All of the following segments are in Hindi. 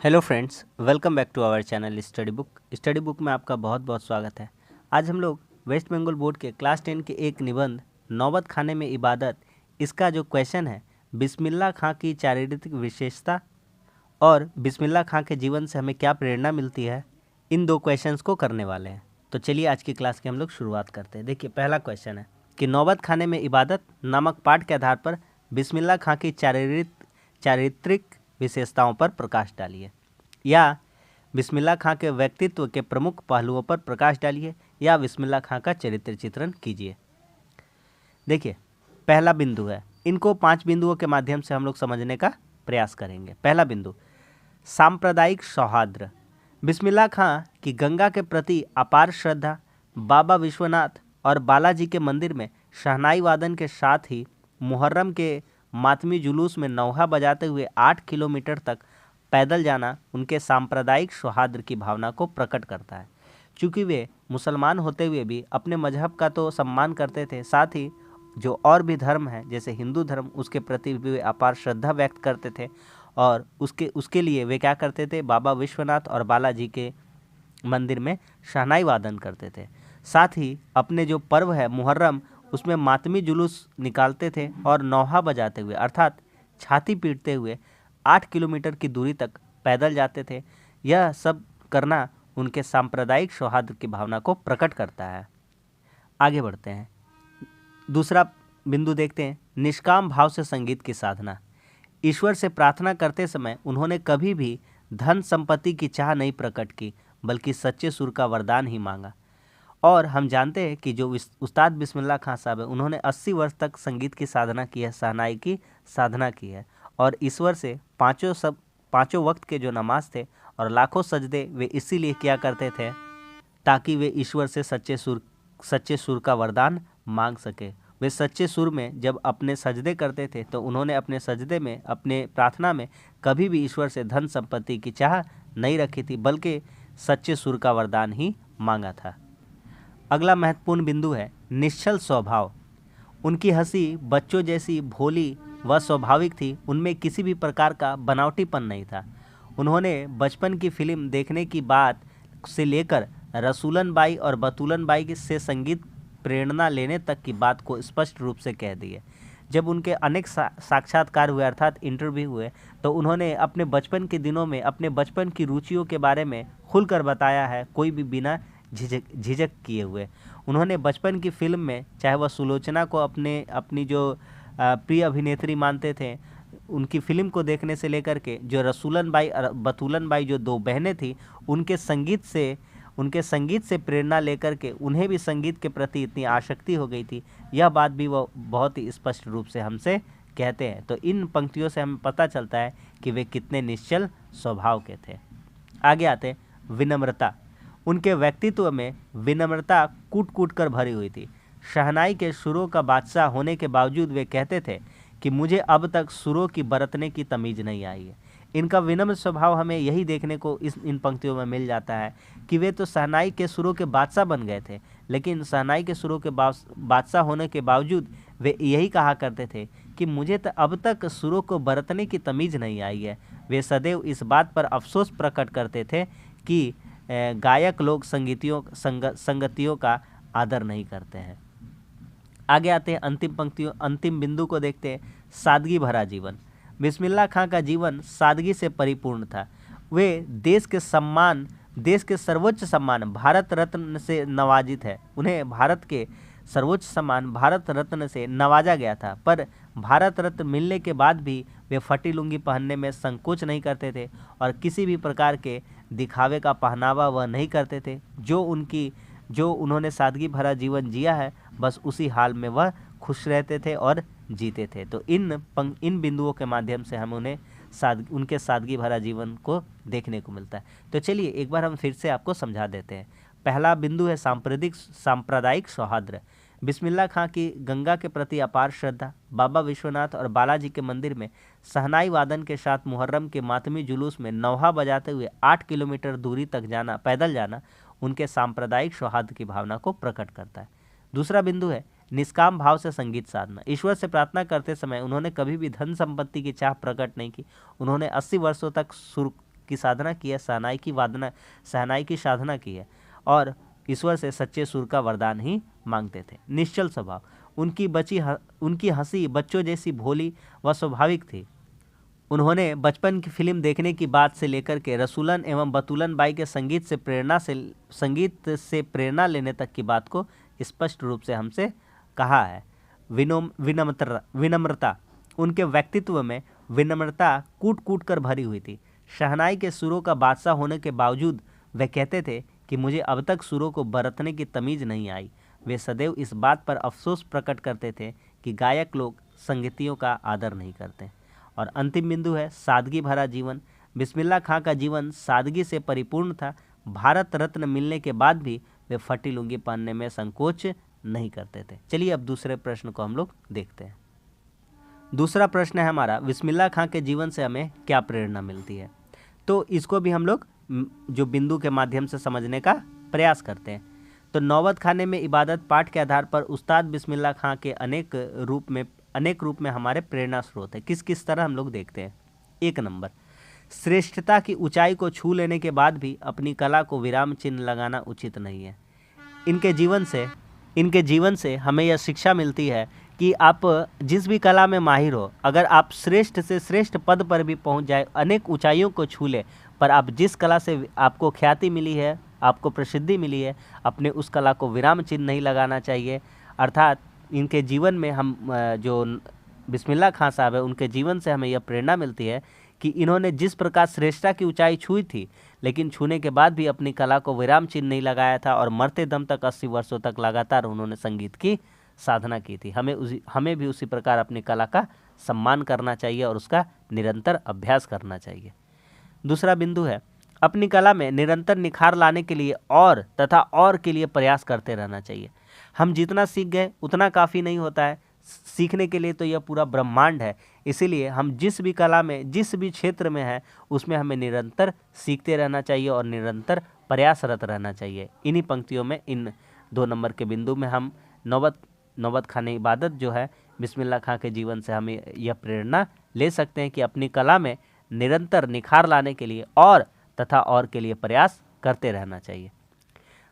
Hello friends, welcome back to our channel study book में आपका बहुत बहुत स्वागत है। आज हम लोग वेस्ट बंगाल बोर्ड के क्लास 10 के एक निबंध नौबत खाने में इबादत, इसका जो क्वेश्चन है बिस्मिल्लाह खां की चारित्रिक विशेषता और बिस्मिल्लाह खां के जीवन से हमें क्या प्रेरणा मिलती है, इन दो क्वेश्चंस को करने वाले हैं। तो चलिए आज की क्लास की हम लोग शुरुआत करते हैं। देखिए, पहला क्वेश्चन है कि नौबत खाने में इबादत नामक पाठ के आधार पर बिस्मिल्लाह खां की चारित्रिक विशेषताओं पर प्रकाश डालिए, या बिस्मिल्लाह खां के व्यक्तित्व के प्रमुख पहलुओं पर प्रकाश डालिए, या बिस्मिल्लाह खां का चरित्र चित्रण कीजिए। देखिए, पहला बिंदु है, इनको 5 बिंदुओं के माध्यम से हम लोग समझने का प्रयास करेंगे। पहला बिंदु, सांप्रदायिक सौहार्द। बिस्मिल्लाह खां की गंगा के प्रति अपार श्रद्धा, बाबा विश्वनाथ और बालाजी के मंदिर में शहनाई वादन के साथ ही मुहर्रम के मातमी जुलूस में नौहा बजाते हुए 8 किलोमीटर तक पैदल जाना उनके सांप्रदायिक सौहार्द की भावना को प्रकट करता है। चूँकि वे मुसलमान होते हुए भी अपने मजहब का तो सम्मान करते थे, साथ ही जो और भी धर्म है जैसे हिंदू धर्म, उसके प्रति भी वे अपार श्रद्धा व्यक्त करते थे और उसके लिए वे क्या करते थे, बाबा विश्वनाथ और बालाजी के मंदिर में शहनाई वादन करते थे। साथ ही अपने जो पर्व है मुहर्रम, उसमें मातमी जुलूस निकालते थे और नौहा बजाते हुए अर्थात छाती पीटते हुए 8 किलोमीटर की दूरी तक पैदल जाते थे। यह सब करना उनके सांप्रदायिक सौहार्द की भावना को प्रकट करता है। आगे बढ़ते हैं, दूसरा बिंदु देखते हैं, निष्काम भाव से संगीत की साधना। ईश्वर से प्रार्थना करते समय उन्होंने कभी भी धन संपत्ति की चाह नहीं प्रकट की, बल्कि सच्चे सुर का वरदान ही मांगा। और हम जानते हैं कि जो उस्ताद बिस्मिल्लाह खां साहब है, उन्होंने 80 वर्ष तक संगीत की साधना की है, शहनाई की साधना की है, और ईश्वर से पाँचों वक्त के जो नमाज थे और लाखों सजदे वे इसीलिए किया करते थे ताकि वे ईश्वर से सच्चे सुर का वरदान मांग सके। वे सच्चे सुर में जब अपने सजदे करते थे तो उन्होंने अपने सजदे में, अपने प्रार्थना में कभी भी ईश्वर से धन संपत्ति की चाह नहीं रखी थी, बल्कि सच्चे सुर का वरदान ही मांगा था। अगला महत्वपूर्ण बिंदु है निश्चल स्वभाव। उनकी हंसी बच्चों जैसी भोली व स्वाभाविक थी, उनमें किसी भी प्रकार का बनावटीपन नहीं था। उन्होंने बचपन की फिल्म देखने की बात से लेकर रसूलन बाई और बतूलन बाई से संगीत प्रेरणा लेने तक की बात को स्पष्ट रूप से कह दी है। जब उनके अनेक साक्षात्कार हुए अर्थात इंटरव्यू हुए, तो उन्होंने अपने बचपन के दिनों में अपने बचपन की रुचियों के बारे में खुलकर बताया है, कोई भी बिना झिझक किए हुए। उन्होंने बचपन की फिल्म में चाहे वह सुलोचना को अपनी जो प्रिय अभिनेत्री मानते थे, उनकी फिल्म को देखने से लेकर के जो रसूलन बाई और बतूलन बाई जो 2 बहनें थी, उनके संगीत से प्रेरणा लेकर के उन्हें भी संगीत के प्रति इतनी आसक्ति हो गई थी। यह बात भी वो बहुत ही स्पष्ट रूप से हमसे कहते हैं। तो इन पंक्तियों से हमें पता चलता है कि वे कितने निश्चल स्वभाव के थे। आगे आते हैं, विनम्रता। उनके व्यक्तित्व में विनम्रता कूट कूट कर भरी हुई थी। शहनाई के सुरों का बादशाह होने के बावजूद वे कहते थे कि मुझे अब तक सुरों की बरतने की तमीज नहीं आई है। इनका विनम्र स्वभाव हमें यही देखने को इन पंक्तियों में मिल जाता है कि वे तो शहनाई के सुरों के बादशाह बन गए थे, लेकिन शहनाई के सुरों के बादशाह होने के बावजूद वे यही कहा करते थे कि मुझे तो अब तक सुरों को बरतने की तमीज नहीं आई है। वे सदैव इस बात पर अफसोस प्रकट करते थे कि गायक लोग संगतियों का आदर नहीं करते हैं। आगे आते हैं अंतिम बिंदु को देखते हैं, सादगी भरा जीवन। बिस्मिल्लाह खां का जीवन सादगी से परिपूर्ण था। वे देश के सर्वोच्च सम्मान भारत रत्न से नवाजित है। उन्हें भारत के सर्वोच्च सम्मान भारत रत्न से नवाजा गया था, पर भारत रत्न मिलने के बाद भी वे फटी लुंगी पहनने में संकोच नहीं करते थे और किसी भी प्रकार के दिखावे का पहनावा वह नहीं करते थे। जो उन्होंने सादगी भरा जीवन जिया है, बस उसी हाल में वह खुश रहते थे और जीते थे। तो इन बिंदुओं के माध्यम से हम उनके सादगी भरा जीवन को देखने को मिलता है। तो चलिए एक बार हम फिर से आपको समझा देते हैं। पहला बिंदु है सांप्रदायिक सौहार्द। बिस्मिल्लाह खां की गंगा के प्रति अपार श्रद्धा, बाबा विश्वनाथ और बालाजी के मंदिर में शहनाई वादन के साथ मुहर्रम के मातमी जुलूस में नौहा बजाते हुए 8 किलोमीटर दूरी तक पैदल जाना उनके सांप्रदायिक सौहार्द की भावना को प्रकट करता है। दूसरा बिंदु है निष्काम भाव से संगीत साधना। ईश्वर से प्रार्थना करते समय उन्होंने कभी भी धन संपत्ति की चाह प्रकट नहीं की। उन्होंने 80 वर्षों तक की साधना की है, शहनाई की साधना की है और ईश्वर से सच्चे सुर का वरदान ही मांगते थे। निश्चल स्वभाव, उनकी हंसी बच्चों जैसी भोली व स्वाभाविक थी। उन्होंने बचपन की फिल्म देखने की बात से लेकर के रसूलन एवं बतूलन बाई के संगीत से प्रेरणा लेने तक की बात को स्पष्ट रूप से हमसे कहा है। विनम्रता, उनके व्यक्तित्व में विनम्रता कूट कूट कर भरी हुई थी। शहनाई के सुरों का बादशाह होने के बावजूद वे कहते थे कि मुझे अब तक सुरों को बरतने की तमीज नहीं आई। वे सदैव इस बात पर अफसोस प्रकट करते थे कि गायक लोग संगीतियों का आदर नहीं करते। और अंतिम बिंदु है सादगी भरा जीवन। बिस्मिल्लाह खां का जीवन सादगी से परिपूर्ण था। भारत रत्न मिलने के बाद भी वे फटी लुंगी पहनने में संकोच नहीं करते थे। चलिए अब दूसरे प्रश्न को हम लोग देखते हैं। दूसरा प्रश्न है हमारा, बिस्मिल्लाह खां के जीवन से हमें क्या प्रेरणा मिलती है। तो इसको भी हम लोग जो बिंदु के माध्यम से समझने का प्रयास करते हैं। तो नौबत खाने में इबादत पाठ के आधार पर उस्ताद बिस्मिल्लाह खां के अनेक रूप में हमारे प्रेरणा स्रोत है। किस किस तरह हम लोग देखते हैं। 1 नंबर, श्रेष्ठता की ऊंचाई को छू लेने के बाद भी अपनी कला को विराम चिन्ह लगाना उचित नहीं है। इनके जीवन से हमें यह शिक्षा मिलती है कि आप जिस भी कला में माहिर हो, अगर आप श्रेष्ठ से श्रेष्ठ पद पर भी पहुंच जाए, अनेक ऊंचाइयों को छू ले, पर आप जिस कला से आपको ख्याति मिली है, आपको प्रसिद्धि मिली है, अपने उस कला को विराम चिन्ह नहीं लगाना चाहिए। अर्थात इनके जीवन में हम जो बिस्मिल्लाह खां साहब है, उनके जीवन से हमें यह प्रेरणा मिलती है कि इन्होंने जिस प्रकार श्रेष्ठता की ऊंचाई छुई थी, लेकिन छूने के बाद भी अपनी कला को विराम चिन्ह नहीं लगाया था और मरते दम तक 80 वर्षों तक लगातार उन्होंने संगीत की साधना की थी। हमें भी उसी प्रकार अपनी कला का सम्मान करना चाहिए और उसका निरंतर अभ्यास करना चाहिए। दूसरा बिंदु है, अपनी कला में निरंतर निखार लाने के लिए और के लिए प्रयास करते रहना चाहिए। हम जितना सीख गए उतना काफ़ी नहीं होता है, सीखने के लिए तो यह पूरा ब्रह्मांड है। इसीलिए हम जिस भी कला में, जिस भी क्षेत्र में है, उसमें हमें निरंतर सीखते रहना चाहिए और निरंतर प्रयासरत रहना चाहिए। इन्हीं पंक्तियों में, इन 2 नंबर के बिंदु में हम नौबत खाने इबादत जो है बिस्मिल्लाह खां के जीवन से हमें यह प्रेरणा ले सकते हैं कि अपनी कला में निरंतर निखार लाने के लिए और के लिए प्रयास करते रहना चाहिए।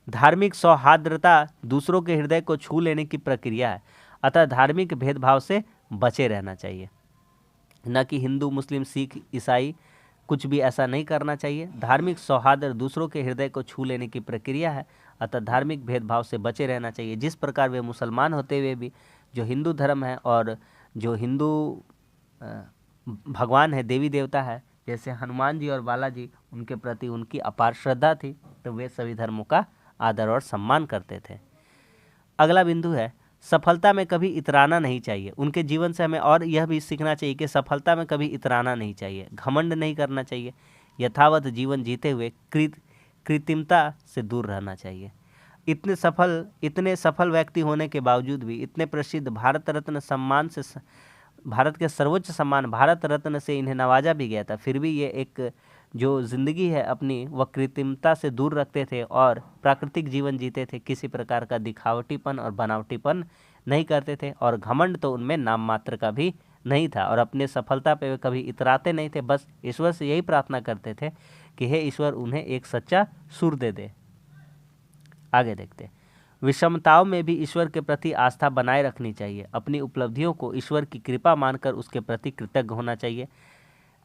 धार्मिक सौहार्द्रता दूसरों के हृदय को छू लेने की प्रक्रिया है, अतः धार्मिक भेदभाव से बचे रहना चाहिए। न कि हिंदू, मुस्लिम, सिख, ईसाई, कुछ भी ऐसा नहीं करना चाहिए। धार्मिक सौहार्द दूसरों के हृदय को छू लेने की प्रक्रिया है, अतः धार्मिक भेदभाव से बचे रहना चाहिए। जिस प्रकार वे मुसलमान होते हुए भी जो हिंदू धर्म है और जो हिंदू भगवान है, देवी देवता है, जैसे हनुमान जी और बालाजी, उनके प्रति उनकी अपार श्रद्धा थी, तो वे सभी धर्मों का आदर और सम्मान करते थे। अगला बिंदु है, सफलता में कभी इतराना नहीं चाहिए। उनके जीवन से हमें और यह भी सीखना चाहिए कि सफलता में कभी इतराना नहीं चाहिए, घमंड नहीं करना चाहिए। यथावत जीवन जीते हुए कृत्रिमता से दूर रहना चाहिए। इतने सफल व्यक्ति होने के बावजूद भी, इतने प्रसिद्ध भारत रत्न सम्मान से, भारत के सर्वोच्च सम्मान भारत रत्न से इन्हें नवाजा भी गया था, फिर भी ये एक जो ज़िंदगी है अपनी, वह कृत्रिमता से दूर रखते थे और प्राकृतिक जीवन जीते थे। किसी प्रकार का दिखावटीपन और बनावटीपन नहीं करते थे और घमंड तो उनमें नाम मात्र का भी नहीं था और अपने सफलता पे वे कभी इतराते नहीं थे। बस ईश्वर से यही प्रार्थना करते थे कि हे ईश्वर, उन्हें एक सच्चा सुर दे दे। आगे देखते हैं। विषमताओं में भी ईश्वर के प्रति आस्था बनाए रखनी चाहिए। अपनी उपलब्धियों को ईश्वर की कृपा मानकर उसके प्रति कृतज्ञ होना चाहिए।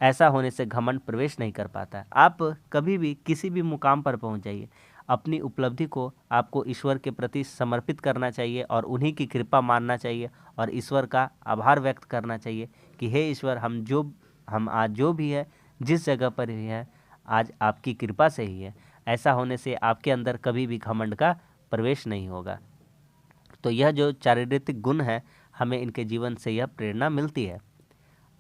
ऐसा होने से घमंड प्रवेश नहीं कर पाता। आप कभी भी किसी भी मुकाम पर पहुंच जाइए, अपनी उपलब्धि को आपको ईश्वर के प्रति समर्पित करना चाहिए और उन्हीं की कृपा मानना चाहिए और ईश्वर का आभार व्यक्त करना चाहिए कि हे ईश्वर, हम आज जो भी है, जिस जगह पर भी है, आज आपकी कृपा से ही है। ऐसा होने से आपके अंदर कभी भी घमंड का प्रवेश नहीं होगा। तो यह जो चारित्रिक गुण है, हमें इनके जीवन से यह प्रेरणा मिलती है।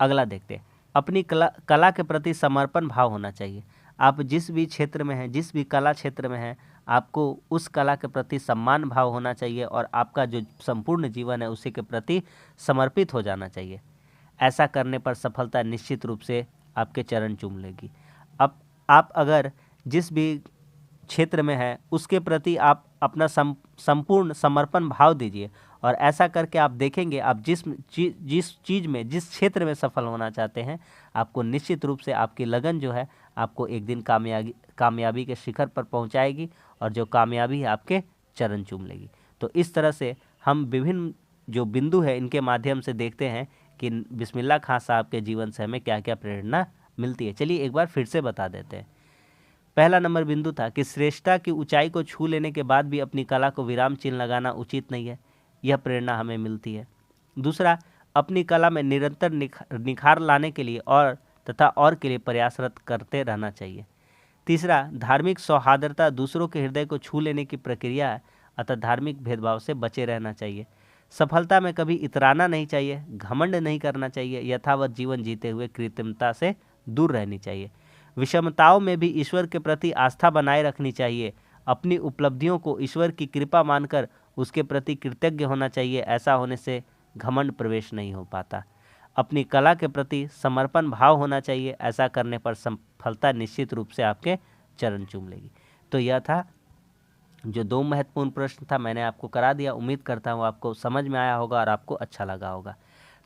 अगला देखते हैं। अपनी कला के प्रति समर्पण भाव होना चाहिए। आप जिस भी क्षेत्र में हैं, जिस भी कला क्षेत्र में हैं, आपको उस कला के प्रति सम्मान भाव होना चाहिए और आपका जो संपूर्ण जीवन है उसी के प्रति समर्पित हो जाना चाहिए। ऐसा करने पर सफलता निश्चित रूप से आपके चरण चूम लेगी। अब आप अगर जिस भी क्षेत्र में है उसके प्रति आप अपना संपूर्ण समर्पण भाव दीजिए और ऐसा करके आप देखेंगे, आप जिस क्षेत्र में सफल होना चाहते हैं, आपको निश्चित रूप से आपकी लगन जो है आपको एक दिन कामयाबी के शिखर पर पहुंचाएगी और जो कामयाबी है आपके चरण चूम लेगी। तो इस तरह से हम विभिन्न जो बिंदु है इनके माध्यम से देखते हैं कि बिस्मिल्लाह खां साहब के जीवन से हमें क्या क्या प्रेरणा मिलती है। चलिए एक बार फिर से बता देते हैं। पहला नंबर बिंदु था कि श्रेष्ठता की ऊंचाई को छू लेने के बाद भी अपनी कला को विराम चिन्ह लगाना उचित नहीं है, यह प्रेरणा हमें मिलती है। दूसरा, अपनी कला में निरंतर निखार लाने के लिए तथा के लिए प्रयासरत करते रहना चाहिए। तीसरा, धार्मिक सौहार्दता दूसरों के हृदय को छू लेने की प्रक्रिया है, अतः धार्मिक भेदभाव से बचे रहना चाहिए। सफलता में कभी इतराना नहीं चाहिए, घमंड नहीं करना चाहिए, यथावत जीवन जीते हुए कृत्रिमता से दूर रहनी चाहिए। विषमताओं में भी ईश्वर के प्रति आस्था बनाए रखनी चाहिए। अपनी उपलब्धियों को ईश्वर की कृपा मानकर उसके प्रति कृतज्ञ होना चाहिए, ऐसा होने से घमंड प्रवेश नहीं हो पाता। अपनी कला के प्रति समर्पण भाव होना चाहिए, ऐसा करने पर सफलता निश्चित रूप से आपके चरण चूम लेगी। तो यह था जो 2 महत्वपूर्ण प्रश्न था, मैंने आपको करा दिया। उम्मीद करता हूँ आपको समझ में आया होगा और आपको अच्छा लगा होगा।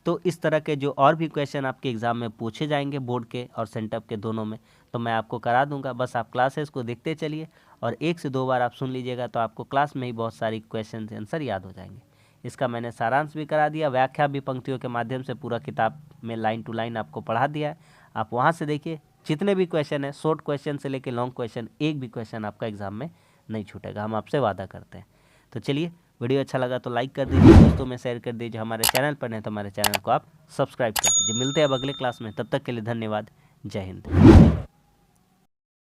तो इस तरह के जो और भी क्वेश्चन आपके एग्ज़ाम में पूछे जाएंगे बोर्ड के और सेंटअप के दोनों में, तो मैं आपको करा दूंगा। बस आप क्लासेस को देखते चलिए और 1 से 2 बार आप सुन लीजिएगा, तो आपको क्लास में ही बहुत सारी क्वेश्चन आंसर याद हो जाएंगे। इसका मैंने सारांश भी करा दिया, व्याख्या भी पंक्तियों के माध्यम से पूरा किताब में लाइन टू लाइन आपको पढ़ा दिया है। आप वहाँ से देखिए, जितने भी क्वेश्चन हैं, शॉर्ट क्वेश्चन से लेकर लॉन्ग क्वेश्चन, एक भी क्वेश्चन आपका एग्जाम में नहीं छूटेगा, हम आपसे वादा करते हैं। तो चलिए, वीडियो अच्छा लगा तो लाइक कर दीजिए, दोस्तों में शेयर कर दीजिए। हमारे चैनल पर नहीं तो हमारे चैनल को आप सब्सक्राइब कर दीजिए। मिलते हैं अब अगले क्लास में, तब तक के लिए धन्यवाद। जय हिंद।